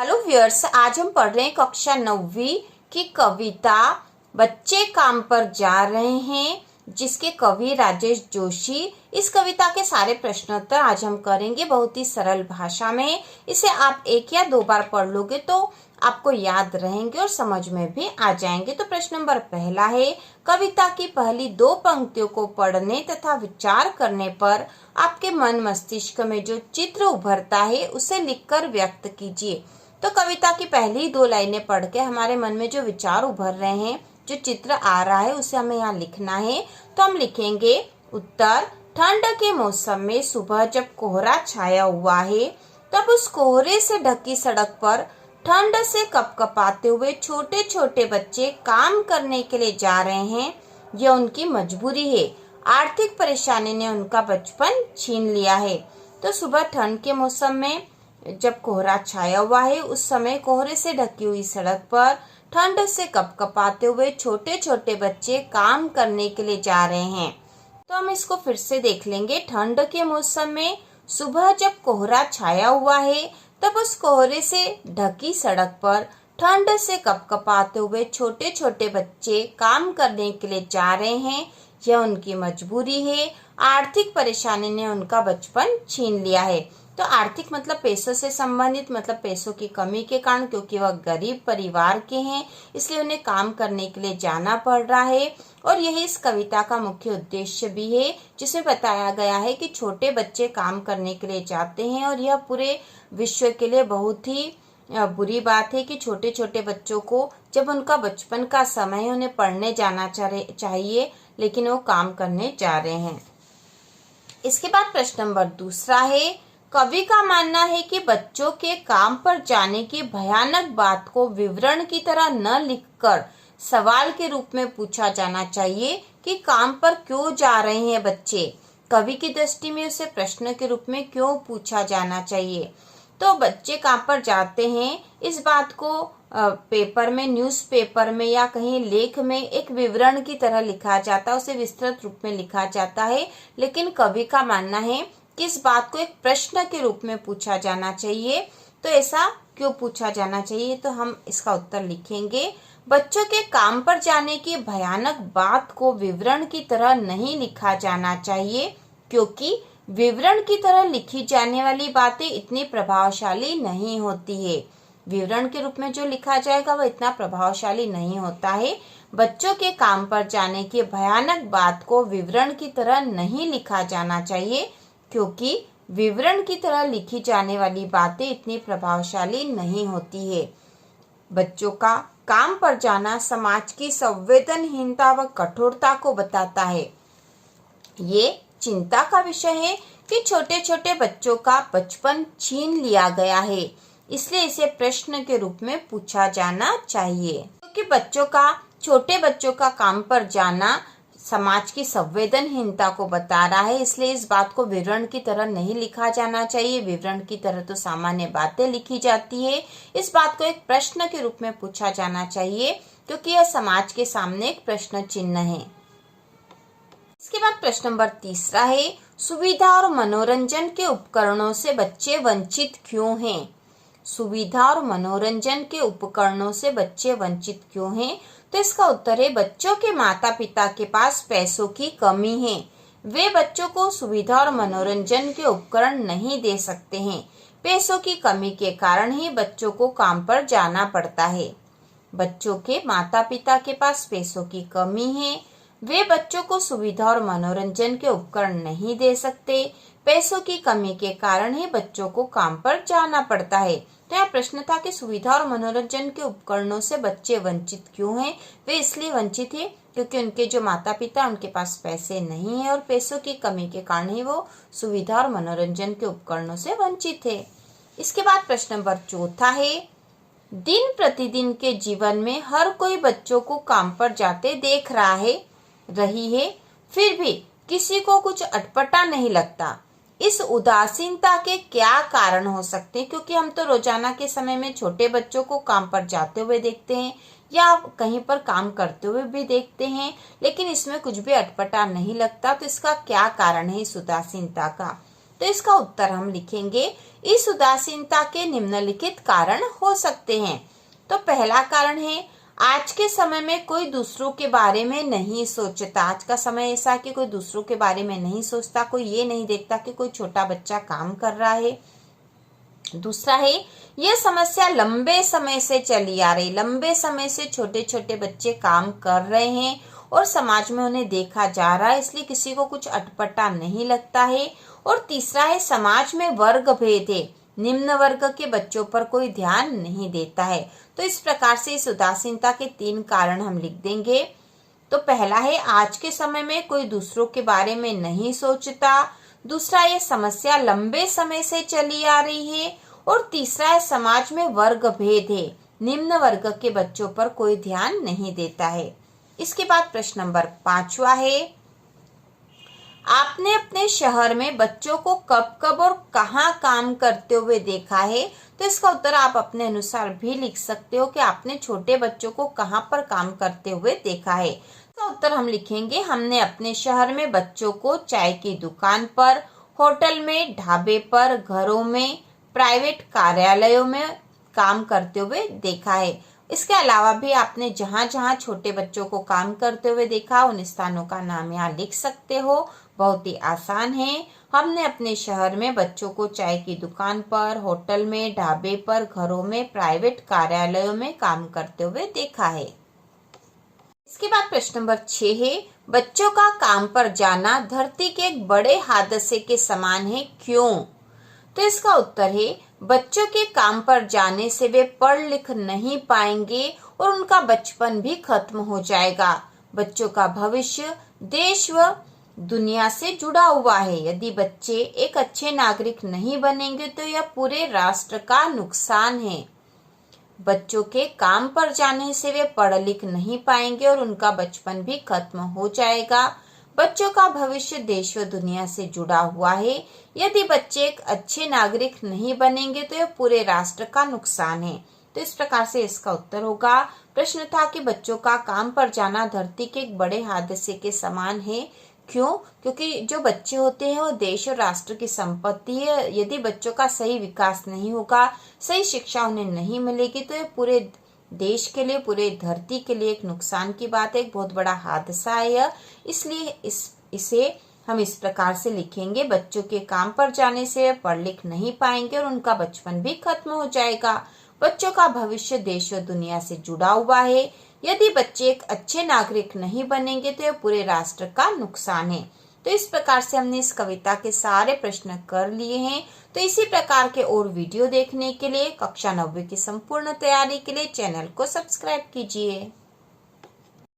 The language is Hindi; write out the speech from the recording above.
हेलो व्यूअर्स, आज हम पढ़ रहे हैं कक्षा 9वीं की कविता बच्चे काम पर जा रहे हैं, जिसके कवि राजेश जोशी। इस कविता के सारे प्रश्नोत्तर आज हम करेंगे बहुत ही सरल भाषा में। इसे आप एक या दो बार पढ़ लोगे तो आपको याद रहेंगे और समझ में भी आ जाएंगे। तो प्रश्न नंबर पहला है, कविता की पहली दो पंक्तियों को पढ़ने तथा विचार करने पर आपके मन मस्तिष्क में जो चित्र उभरता है उसे लिखकर व्यक्त कीजिए। तो कविता की पहली दो लाइनें पढ़ के हमारे मन में जो विचार उभर रहे हैं, जो चित्र आ रहा है, उसे हमें यहाँ लिखना है। तो हम लिखेंगे उत्तर, ठंड के मौसम में सुबह जब कोहरा छाया हुआ है तब उस कोहरे से ढकी सड़क पर ठंड से कपकपाते हुए छोटे छोटे बच्चे काम करने के लिए जा रहे हैं। यह उनकी मजबूरी है, आर्थिक परेशानी ने उनका बचपन छीन लिया है। तो सुबह ठंड के मौसम में जब कोहरा छाया हुआ है, उस समय कोहरे से ढकी हुई सड़क पर ठंड से कपकपाते हुए छोटे छोटे बच्चे काम करने के लिए जा रहे हैं। तो हम इसको फिर से देख लेंगे। ठंड के मौसम में सुबह जब कोहरा छाया हुआ है तब उस कोहरे से ढकी सड़क पर ठंड से कपकपाते हुए छोटे छोटे बच्चे काम करने के लिए जा रहे हैं। यह उनकी मजबूरी है, आर्थिक परेशानी ने उनका बचपन छीन लिया है। तो आर्थिक मतलब पैसों से संबंधित, मतलब पैसों की कमी के कारण, क्योंकि वह गरीब परिवार के हैं इसलिए उन्हें काम करने के लिए जाना पड़ रहा है। और यही इस कविता का मुख्य उद्देश्य भी है, जिसमें बताया गया है कि छोटे बच्चे काम करने के लिए जाते हैं और यह पूरे विश्व के लिए बहुत ही बुरी बात है कि छोटे छोटे बच्चों को जब उनका बचपन का समय है उन्हें पढ़ने जाना चाहिए, लेकिन वो काम करने जा रहे हैं। इसके बाद प्रश्न नंबर दूसरा है, कवि का मानना है कि बच्चों के काम पर जाने की भयानक बात को विवरण की तरह न लिखकर सवाल के रूप में पूछा जाना चाहिए कि काम पर क्यों जा रहे हैं बच्चे। कवि की दृष्टि में उसे प्रश्न के रूप में क्यों पूछा जाना चाहिए। तो बच्चे काम पर जाते हैं, इस बात को पेपर में, न्यूज़पेपर में या कहीं लेख में एक विवरण की तरह लिखा जाता है, उसे विस्तृत रूप में लिखा जाता है। लेकिन कवि का मानना है कि इस बात को एक प्रश्न के रूप में पूछा जाना चाहिए। तो ऐसा क्यों पूछा जाना चाहिए, तो हम इसका उत्तर लिखेंगे, बच्चों के काम पर जाने की भयानक बात को विवरण की तरह नहीं लिखा जाना चाहिए, क्योंकि विवरण की तरह लिखी जाने वाली बातें इतनी प्रभावशाली नहीं होती है। विवरण के रूप में जो लिखा जाएगा वह इतना प्रभावशाली नहीं होता है। बच्चों के काम पर जाने की भयानक बात को विवरण की तरह नहीं लिखा जाना चाहिए, क्योंकि विवरण की तरह लिखी जाने वाली बातें इतनी प्रभावशाली नहीं होती है। बच्चों का काम पर जाना समाज की संवेदनहीनता व कठोरता को बताता है। ये चिंता का विषय है कि छोटे छोटे बच्चों का बचपन छीन लिया गया है, इसलिए इसे प्रश्न के रूप में पूछा जाना चाहिए। क्योंकि छोटे बच्चों का काम पर जाना समाज की संवेदनहीनता को बता रहा है, इसलिए इस बात को विवरण की तरह नहीं लिखा जाना चाहिए। विवरण की तरह तो सामान्य बातें लिखी जाती है, इस बात को एक प्रश्न के रूप में पूछा जाना चाहिए, क्योंकि यह समाज के सामने एक प्रश्न चिन्ह है। इसके बाद प्रश्न नंबर तीसरा है, सुविधा और मनोरंजन के उपकरणों से बच्चे वंचित क्यों हैं। सुविधा और मनोरंजन के उपकरणों से बच्चे वंचित क्यों हैं, तो इसका उत्तर है, बच्चों के माता पिता के पास पैसों की कमी है। वे बच्चों को सुविधा और मनोरंजन के उपकरण नहीं दे सकते हैं। पैसों की कमी के कारण ही बच्चों को काम पर जाना पड़ता है। बच्चों के माता पिता के पास पैसों की कमी है, वे बच्चों को सुविधा और मनोरंजन के उपकरण नहीं दे सकते। पैसों की कमी के कारण ही बच्चों को काम पर जाना पड़ता है। तो यह प्रश्न था कि सुविधा और मनोरंजन के उपकरणों से बच्चे वंचित क्यों हैं। वे इसलिए वंचित है क्योंकि उनके जो माता पिता, उनके पास पैसे नहीं है और पैसों की कमी के कारण ही वो सुविधा और मनोरंजन के उपकरणों से वंचित है। इसके बाद प्रश्न नंबर चौथा है, दिन प्रतिदिन के जीवन में हर कोई बच्चों को काम पर जाते देख रही है, फिर भी किसी को कुछ अटपटा नहीं लगता। इस उदासीनता के क्या कारण हो सकते हैं, क्योंकि हम तो रोजाना के समय में छोटे बच्चों को काम पर जाते हुए देखते हैं या कहीं पर काम करते हुए भी देखते हैं, लेकिन इसमें कुछ भी अटपटा नहीं लगता। तो इसका क्या कारण है इस उदासीनता का। तो इसका उत्तर हम लिखेंगे, इस उदासीनता के निम्नलिखित कारण हो सकते हैं। तो पहला कारण है, आज के समय में कोई दूसरों के बारे में नहीं सोचता। आज का समय ऐसा कि कोई दूसरों के बारे में नहीं सोचता, कोई ये नहीं देखता कि कोई छोटा बच्चा काम कर रहा है। दूसरा है, यह समस्या लंबे समय से चली आ रही, लंबे समय से छोटे छोटे बच्चे काम कर रहे हैं और समाज में उन्हें देखा जा रहा है, इसलिए किसी को कुछ अटपटा नहीं लगता है। और तीसरा है, समाज में वर्ग भेद है, निम्न वर्ग के बच्चों पर कोई ध्यान नहीं देता है। तो इस प्रकार से इस उदासीनता के 3 कारण हम लिख देंगे। तो पहला है, आज के समय में कोई दूसरों के बारे में नहीं सोचता। दूसरा, ये समस्या लंबे समय से चली आ रही है। और तीसरा है, समाज में वर्ग भेद है, निम्न वर्ग के बच्चों पर कोई ध्यान नहीं देता है। इसके बाद प्रश्न नंबर 5वां है, आपने अपने शहर में बच्चों को कब कब और कहाँ काम करते हुए देखा है? तो इसका उत्तर आप अपने अनुसार भी लिख सकते हो कि आपने छोटे बच्चों को कहाँ पर काम करते हुए देखा है। इसका उत्तर हम लिखेंगे, हमने अपने शहर में बच्चों को चाय की दुकान पर, होटल में, ढाबे पर, घरों में, प्राइवेट कार्यालयों में काम करते हुए देखा है। इसके अलावा भी आपने जहाँ जहाँ छोटे बच्चों को काम करते हुए देखा, उन स्थानों का नाम यहाँ लिख सकते हो। बहुत ही आसान है। हमने अपने शहर में बच्चों को चाय की दुकान पर, होटल में, ढाबे पर, घरों में, प्राइवेट कार्यालयों में काम करते हुए देखा है। इसके बाद प्रश्न नंबर 6 है, बच्चों का काम पर जाना धरती के एक बड़े हादसे के समान है, क्यों? तो इसका उत्तर है, बच्चों के काम पर जाने से वे पढ़ लिख नहीं पाएंगे और उनका बचपन भी खत्म हो जाएगा। बच्चों का भविष्य देश व दुनिया से जुड़ा हुआ है। यदि बच्चे एक अच्छे नागरिक नहीं बनेंगे तो यह पूरे राष्ट्र का नुकसान है। बच्चों के काम पर जाने से वे पढ़ लिख नहीं पाएंगे और उनका बचपन भी खत्म हो जाएगा। बच्चों का भविष्य देश व दुनिया से जुड़ा हुआ है। यदि बच्चे एक अच्छे नागरिक नहीं बनेंगे तो यह पूरे राष्ट्र का नुकसान है। तो इस प्रकार से इसका उत्तर होगा। प्रश्न था कि बच्चों का काम पर जाना धरती के एक बड़े हादसे के समान है, क्यों? क्योंकि जो बच्चे होते हैं वो देश और राष्ट्र की संपत्ति है। यदि बच्चों का सही विकास नहीं होगा, सही शिक्षा उन्हें नहीं मिलेगी तो ये पूरे देश के लिए, पूरे धरती के लिए एक नुकसान की बात है, एक बहुत बड़ा हादसा है यह। इसलिए इसे हम इस प्रकार से लिखेंगे, बच्चों के काम पर जाने से पढ़ लिख नहीं पाएंगे और उनका बचपन भी खत्म हो जाएगा। बच्चों का भविष्य देश और दुनिया से जुड़ा हुआ है। यदि बच्चे एक अच्छे नागरिक नहीं बनेंगे तो यह पूरे राष्ट्र का नुकसान है। तो इस प्रकार से हमने इस कविता के सारे प्रश्न कर लिए हैं। तो इसी प्रकार के और वीडियो देखने के लिए, कक्षा 9वीं की संपूर्ण तैयारी के लिए चैनल को सब्सक्राइब कीजिए।